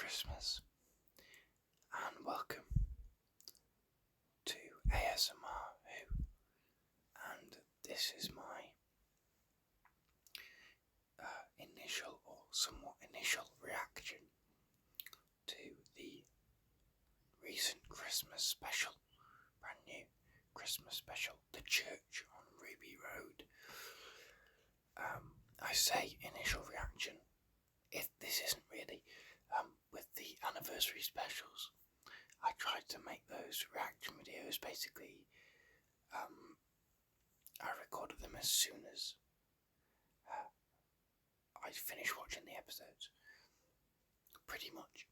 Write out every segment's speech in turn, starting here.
Christmas, and welcome to ASMR Who, and this is my initial or somewhat initial reaction to the recent Christmas special, brand new Christmas special, The Church on Ruby Road. I say initial reaction, if this isn't really, with the anniversary specials, I tried to make those reaction videos basically, I recorded them as soon as I finished watching the episodes, pretty much,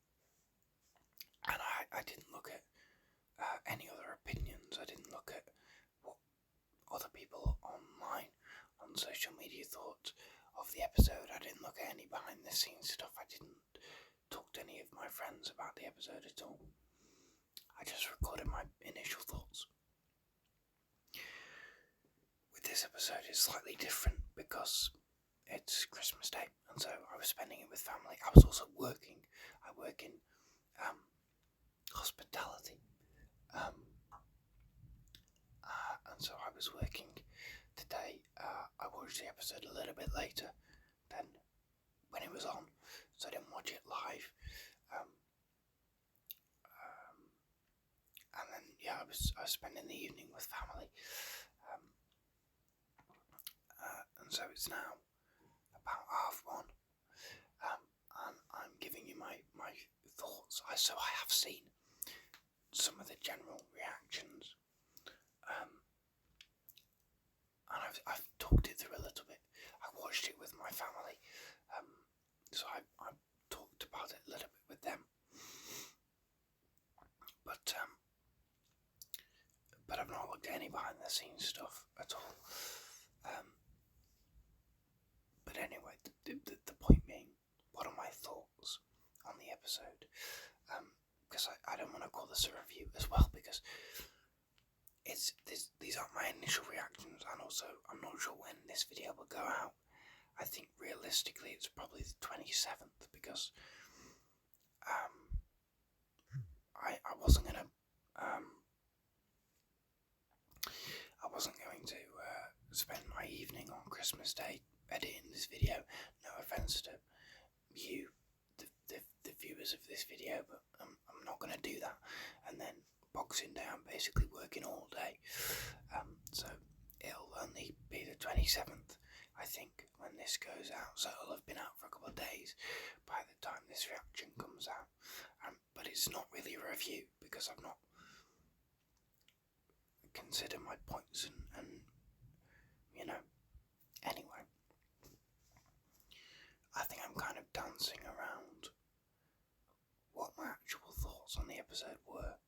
and I didn't look at any other opinions. I didn't look at what other people online on social media thought of the episode. I didn't look at any behind the scenes stuff. I didn't talk to any of my friends about the episode at all. I just recorded my initial thoughts. With this episode, it's slightly different because it's Christmas Day, and so I was spending it with family. I was also working. I work in hospitality, and so I was working today. I watched the episode a little bit later than when it was on, so I didn't watch it live. And then I was spending the evening with family, and so it's now about 1:30, and I'm giving you my thoughts. So I have seen some of the general reactions, and I've talked it through a little bit. I watched it with my family, so I talked about it a little bit with them, but I've not looked at any behind the scenes stuff at all. But anyway, the point being, what are my thoughts on the episode? Because I don't want to call this a review as well, because these are my initial reactions, and also I'm not sure when this video will go out. I think realistically it's probably the 27th, because I wasn't going to spend my evening on Christmas Day editing this video. No offense to you, the viewers of this video, but I'm not going to do that. And then Boxing Day, I'm basically working all day, so it'll only be the 27th, I think, when this goes out. So it'll have been out for a couple of days by the time this reaction comes out. But it's not really a review, because I've not considered my points and anyway, I think I'm kind of dancing around what my actual thoughts on the episode were.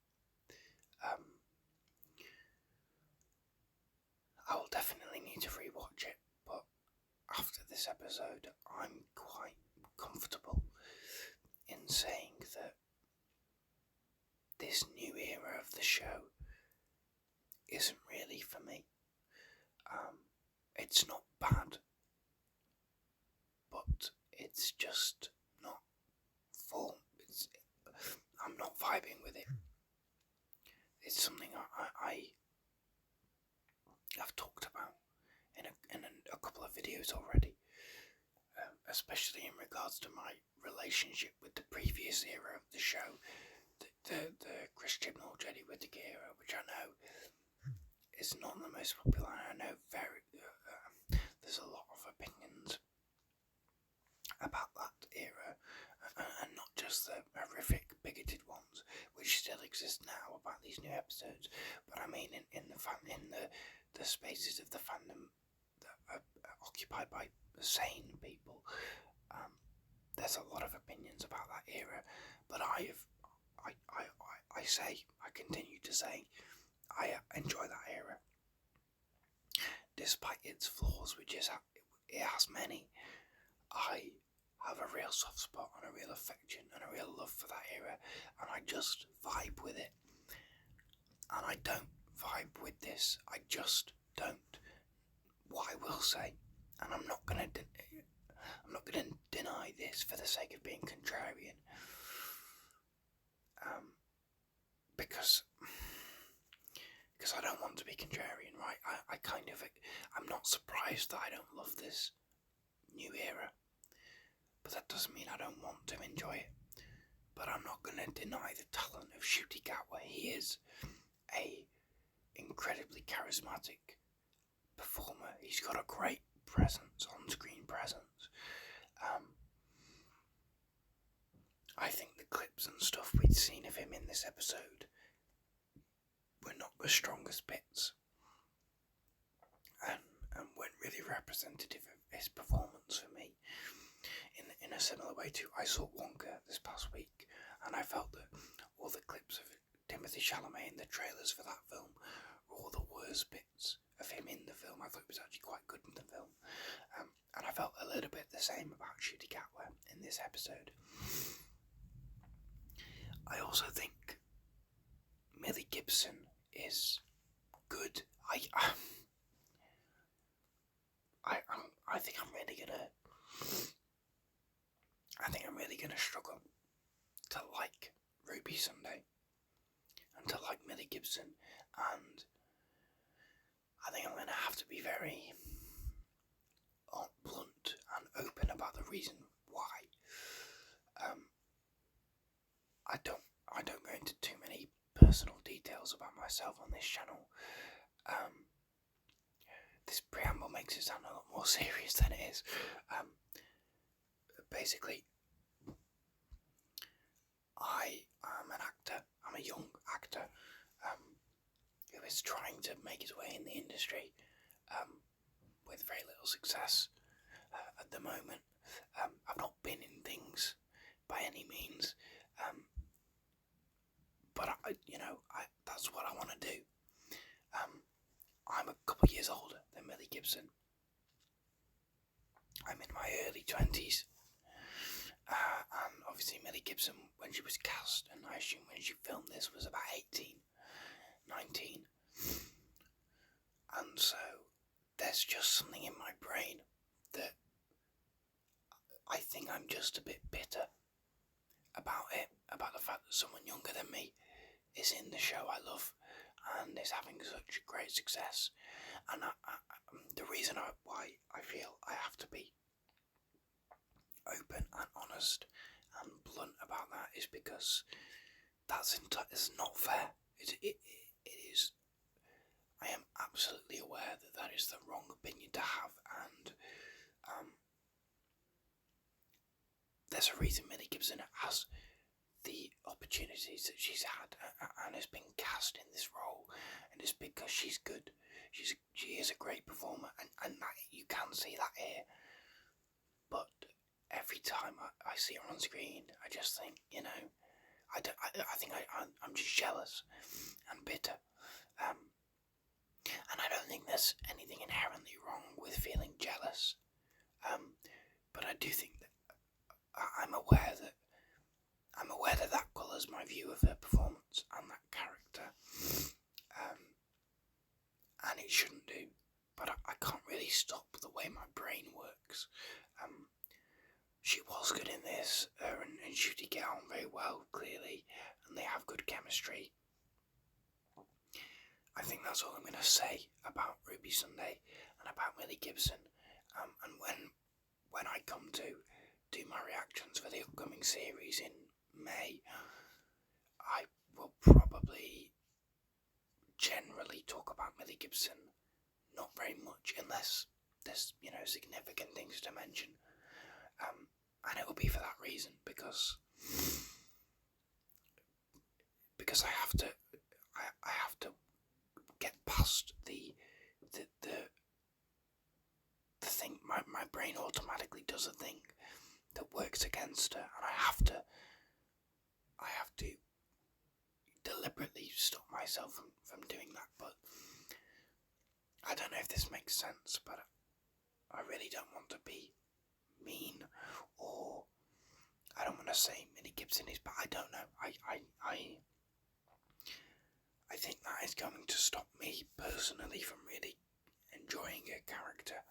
I will definitely need to rewatch it, but after this episode, I'm quite comfortable in saying that this new era of the show isn't really for me. It's not bad, but it's just not full. I'm not vibing with it. It's something I've talked about in a couple of videos already, especially in regards to my relationship with the previous era of the show, the Christian Mulgedy with the era, which I know is not the most popular. I know there's a lot of opinions about that era, and not just the horrific, bigoted ones, which still exist now about these new episodes. But I mean, in the spaces of the fandom that are occupied by sane people, there's a lot of opinions about that era. But I continue to say, I enjoy that era, despite its flaws, which it has many. I have a real soft spot and a real affection and a real love for that era, and I just vibe with it. And I don't vibe with this. I just don't. What I will say, and I'm not gonna deny this for the sake of being contrarian, because I don't want to be contrarian, right? I'm not surprised that I don't love this new era, but that doesn't mean I don't want to enjoy it. But I'm not going to deny the talent of Ncuti Gatwa. He is a incredibly charismatic performer. He's got a great presence, on-screen presence. I think the clips and stuff we'd seen of him in this episode were not the strongest bits, and weren't really representative of his performance for me. In a similar way to, I saw Wonka this past week, and I felt that all the clips of Timothée Chalamet in the trailers for that film were all the worst bits of him in the film. I thought it was actually quite good in the film, and I felt a little bit the same about Ncuti Gatwa in this episode. I also think Millie Gibson is good. I think I'm really gonna struggle to like Ruby Sunday and to like Millie Gibson, and I think I'm gonna have to be very blunt and open about the reason why. I don't go into too many personal details about myself on this channel. This preamble makes it sound a lot more serious than it is. Basically, I am an actor. I'm a young actor who is trying to make his way in the industry with very little success at the moment. I've not been in things by any means, but that's what I want to do. I'm a couple of years older than Millie Gibson. I'm in my early 20s, and obviously Millie Gibson, when she was cast, and I assume when she filmed this, was about 18, 19, and so there's just something in my brain that I think I'm just a bit bitter about it, about the fact that someone younger than me is in the show I love and is having such great success. And the reason why I feel I have to be open and honest and blunt about that is because it's not fair. It is. I am absolutely aware that is the wrong opinion to have, and there's a reason Millie Gibson has the opportunities that she's had and has been cast in this role, and it's because she's good. She is a great performer, and you can see that here. But every time I see her on screen, I just think, I think I'm just jealous and bitter. And I don't think there's anything inherently wrong with feeling jealous. But I do think that I'm aware that colours my view of her performance and that character. And it shouldn't do. But I can't really stop the way my brain works. She was good in this, and Ncuti get on very well, clearly, and they have good chemistry. I think that's all I'm going to say about Ruby Sunday and about Millie Gibson. And when I come to do my reactions for the upcoming series in May, I will probably generally talk about Millie Gibson, not very much, unless there's significant things to mention. And it will be for that reason, because I have to get past the thing. My brain automatically does a thing that works against her, and I have to deliberately stop myself from doing that. But I don't know if this makes sense, but I really don't want to be mean, or I don't want to say Millie Gibson is, but I don't know. I think that is going to stop me personally from really enjoying her character.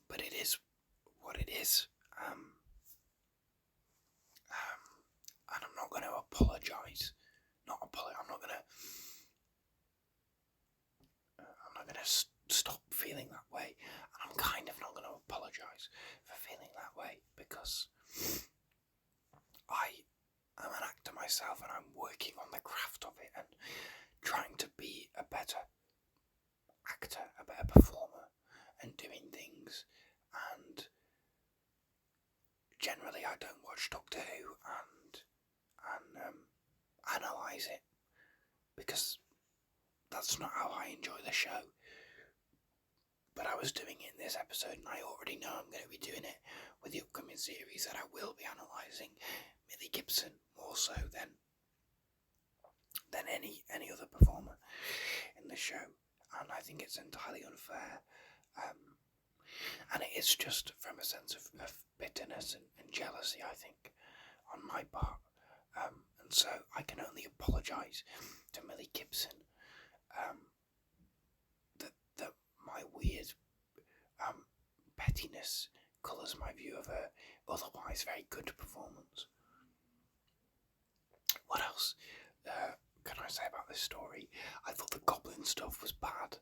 But it is what it is. stop feeling that way, and I'm kind of not going to apologise for feeling that way, because I am an actor myself, and I'm working on the craft of it and trying to be a better actor, a better performer, and doing things. And generally, I don't watch Doctor Who and analyse it, because that's not how I enjoy the show. But I was doing it in this episode, and I already know I'm going to be doing it with the upcoming series, that I will be analysing Millie Gibson more so than any other performer in the show. And I think it's entirely unfair. And it is just from a sense of bitterness and jealousy, I think, on my part. And so I can only apologise to Millie Gibson that my weird pettiness colours my view of her otherwise very good performance. What else can I say about this story? I thought the goblin stuff was bad.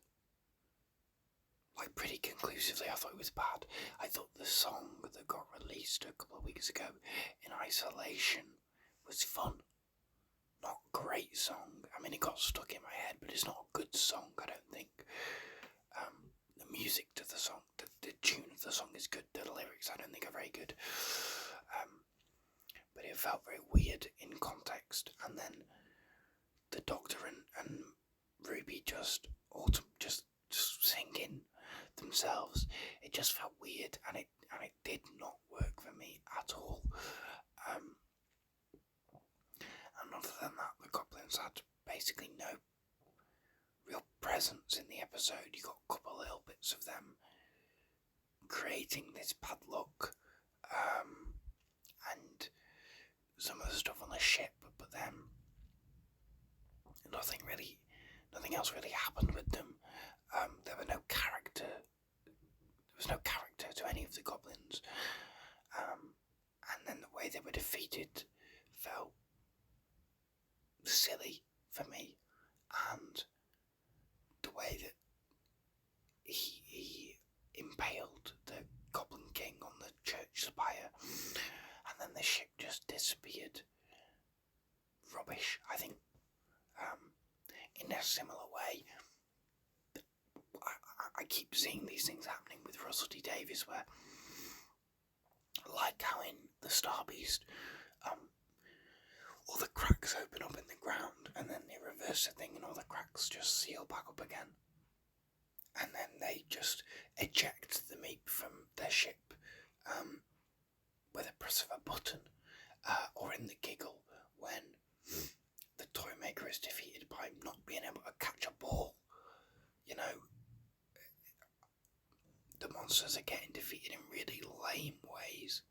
Like, pretty conclusively, I thought it was bad. I thought the song that got released a couple of weeks ago, In Isolation, was fun. Not a great song. I mean, it got stuck in my head, but it's not a good song, I don't think. The music to the song, the tune of the song is good. The lyrics, I don't think, are very good. But it felt very weird in context. And then the Doctor and Ruby just singing themselves, it just felt weird, and it did not work for me at all. And other than that, the goblins had basically no real presence in the episode. You got a couple of little bits of them creating this padlock, and some of the stuff on the ship, but then nothing else really happened with them. There was no character to any of the goblins, and then the way they were defeated felt silly for me, and the way that he impaled the Goblin King on the church spire, and then the ship just disappeared. Rubbish, I think. In a similar way, I keep seeing these things happening with Russell T Davies, where, like how in the Star Beast, all the cracks open up in the ground, and then they reverse the thing, and all the cracks just seal back up again, and then they just eject the meat from their ship with a press of a button, or in the Giggle, when the toy maker is defeated by not being able to catch a ball. You know, the monsters are getting defeated in really lame ways.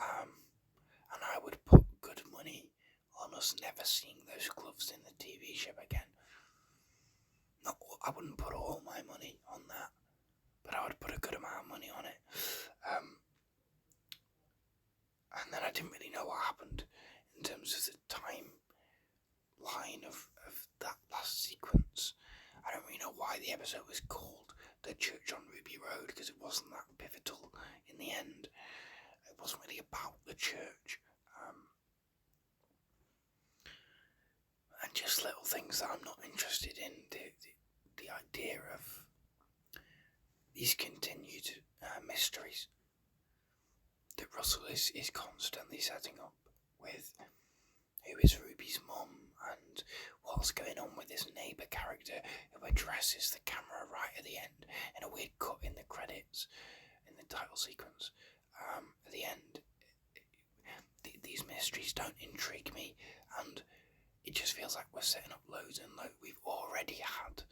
And I would put good money on us never seeing those gloves in the TV show again. I wouldn't put all my money on that, but I would put a good amount of money on it. And then I didn't really know what happened in terms of the timeline of that last sequence. I don't really know why the episode was called The Church on Ruby Road, because it wasn't that pivotal in the end. It wasn't really about the church. And just little things that I'm not interested in. The idea of these continued mysteries that Russell is constantly setting up with who is Ruby's mum, and what's going on with this neighbour character who addresses the camera right at the end in a weird cut in the credits, in the title sequence. At the end, these mysteries don't intrigue me, and it just feels like we're setting up loads and loads. We've already had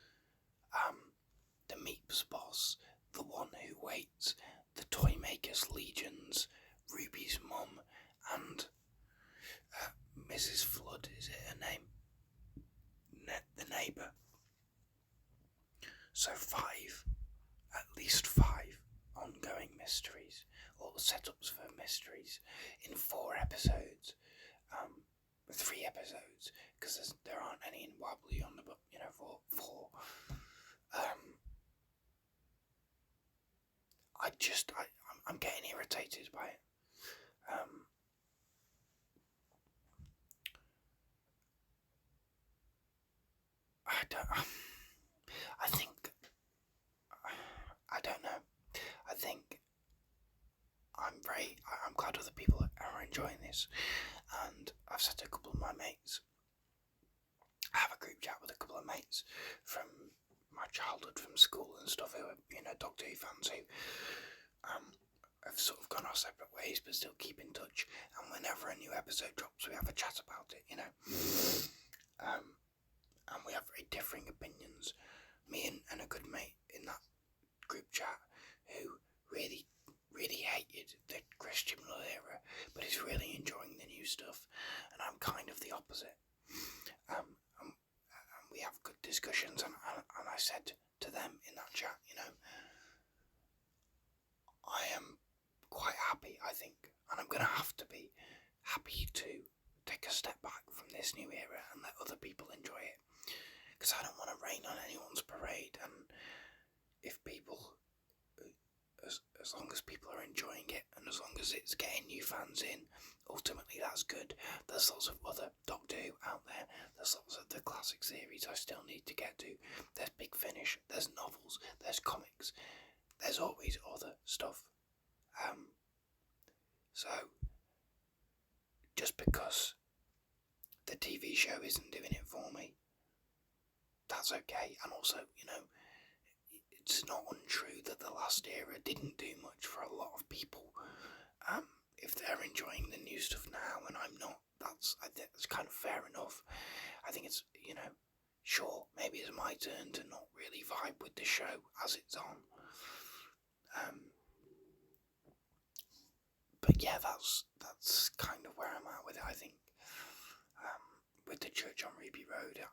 the Meeps boss, the one who waits, the toy maker's legions, Ruby's mum, and Mrs. Flood, is it her name? The neighbour. So at least five ongoing mysteries, or setups for mysteries, in 4 episodes. 3 episodes, because there aren't any in Wobbly on the book, 4. I'm getting irritated by it. I don't know. I think I'm glad other people are enjoying this, and I've said to a couple of my mates, I have a group chat with a couple of mates from my childhood, from school and stuff, who are, Doctor Who fans who have sort of gone our separate ways but still keep in touch, and whenever a new episode drops we have a chat about it, and we have very differing opinions. Me and a good mate in that group chat who really hated the Christian era but is really enjoying the new stuff, and I'm kind of the opposite. And we have good discussions, and I said to them in that chat, I am quite happy, I think, and I'm going to have to be happy to take a step back from this new era and let other people enjoy it, because I don't want to rain on anyone's parade. And if people, as long as people are enjoying it and as long as it's getting new fans in, ultimately that's good. There's lots of other Doctor Who out there. There's lots of the classic series I still need to get to. There's Big Finish, there's novels, there's comics, there's always other stuff. So just because the TV show isn't doing it for me, that's okay. And also, it's not untrue that the last era didn't do much for a lot of people. If they're enjoying the new stuff now and I'm not, I think that's kind of fair enough. I think it's, sure, maybe it's my turn to not really vibe with the show as it's on. But yeah, that's kind of where I'm at with it, I think. With the Church on Ruby Road, it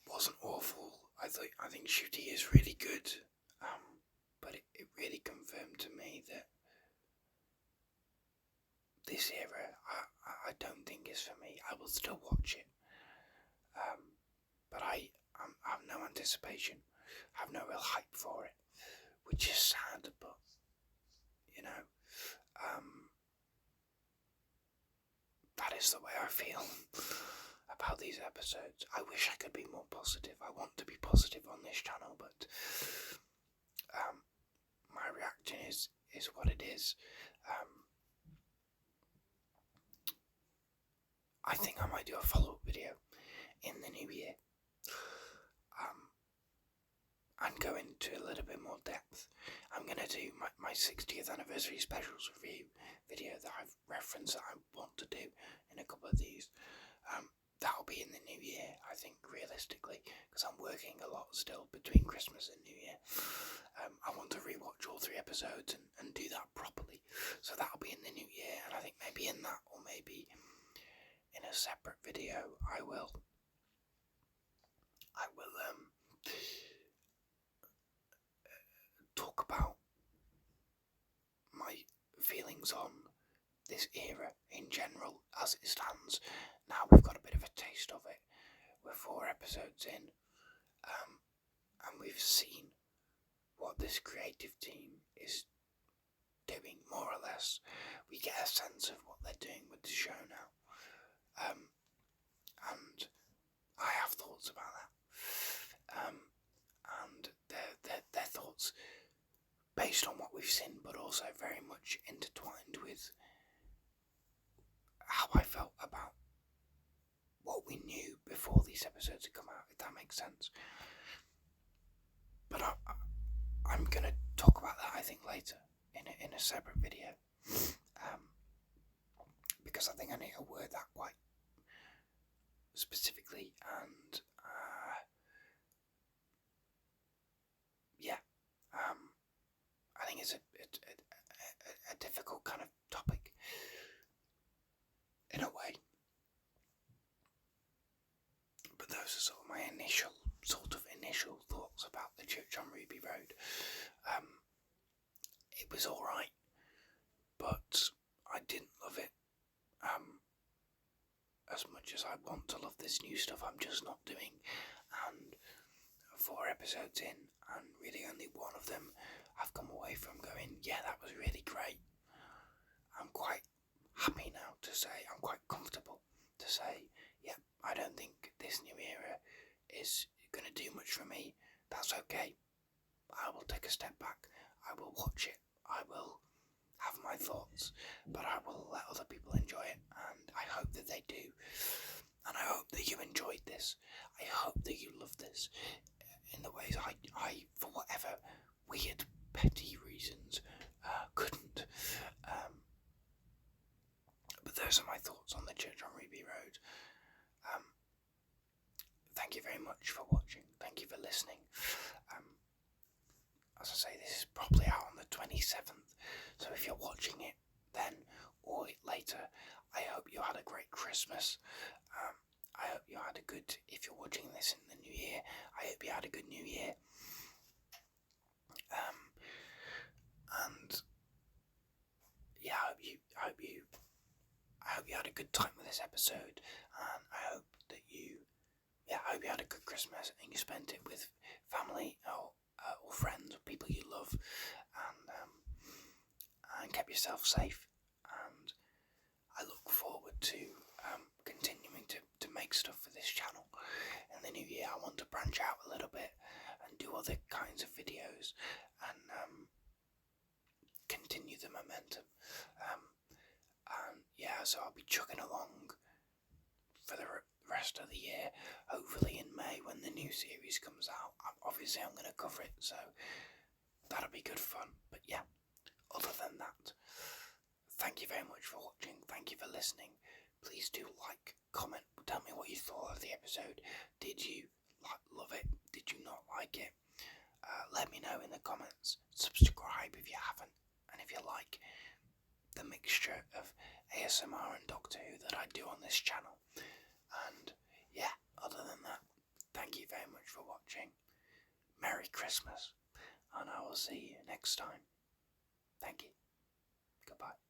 wasn't awful. I think Ncuti is really good, but it really confirmed to me that this era, I don't think is for me. I will still watch it, but I have no anticipation, have no real hype for it, which is sad, but that is the way I feel about these episodes. I wish I could be more positive. I want to be positive on this channel, but my reaction is what it is. I think I might do a follow-up video in the new year and go into a little bit more depth. I'm going to do my 60th anniversary specials review video that I've referenced that I want to do in a couple of these. That'll be in the new year, I think, realistically, because I'm working a lot still between Christmas and New Year. I want to rewatch all 3 episodes and do that properly, so that'll be in the new year. And I think maybe in that, or maybe in a separate video, I will talk about my feelings on this era in general as it stands. Now we've got a bit of a taste of it. We're 4 episodes in, and we've seen what this creative team is doing, more or less. We get a sense of what they're doing with the show now, and I have thoughts about that, and their thoughts based on what we've seen, but also very much intertwined with how I felt about what we knew before these episodes had come out, if that makes sense. But I'm going to talk about that, I think, later in a separate video, because I think I need to word that quite specifically, and I think it's a difficult kind of topic in a way. But those are sort of my initial thoughts about the Church on Ruby Road. It was alright, but I didn't love it as much as I want to love this new stuff. I'm just not doing, and 4 episodes in, and really only one of them I've come away from going, yeah, that was really great. I'm quite happy now to say, I'm quite comfortable to say, yeah, I don't think this new era is going to do much for me. That's okay. I will take a step back. I will watch it. I will have my thoughts, but I will let other people enjoy it, and I hope that they do. And I hope that you enjoyed this. I hope that you love this in the ways I for whatever weird, petty reasons, couldn't. But those are my thoughts on the Church on Ruby Road. Thank you very much for watching. Thank you for listening. As I say, this is probably out on the 27th, so if you're watching it then or later, I hope you had a great Christmas. I hope you had a good, if you're watching this in the new year, I hope you had a good new year. And yeah, I hope you had a good time with this episode, and I hope that you had a good Christmas and you spent it with family or friends or people you love, and kept yourself safe. And I look forward to continuing to make stuff for this channel. In the new year, I want to branch out a little bit and do other kinds of videos and continue the momentum. And yeah, so I'll be chugging along for the rest of the year. Hopefully in May, when the new series comes out, obviously I'm going to cover it, so that'll be good fun. But yeah, other than that, thank you very much for watching. Thank you for listening. Please do like, comment, tell me what you thought of the episode. Did you love it? Did you not like it? Let me know in the comments. Subscribe if you haven't, and if you like the mixture of ASMR and Doctor Who that I do on this channel. And yeah, other than that, thank you very much for watching. Merry Christmas, and I will see you next time. Thank you. Goodbye.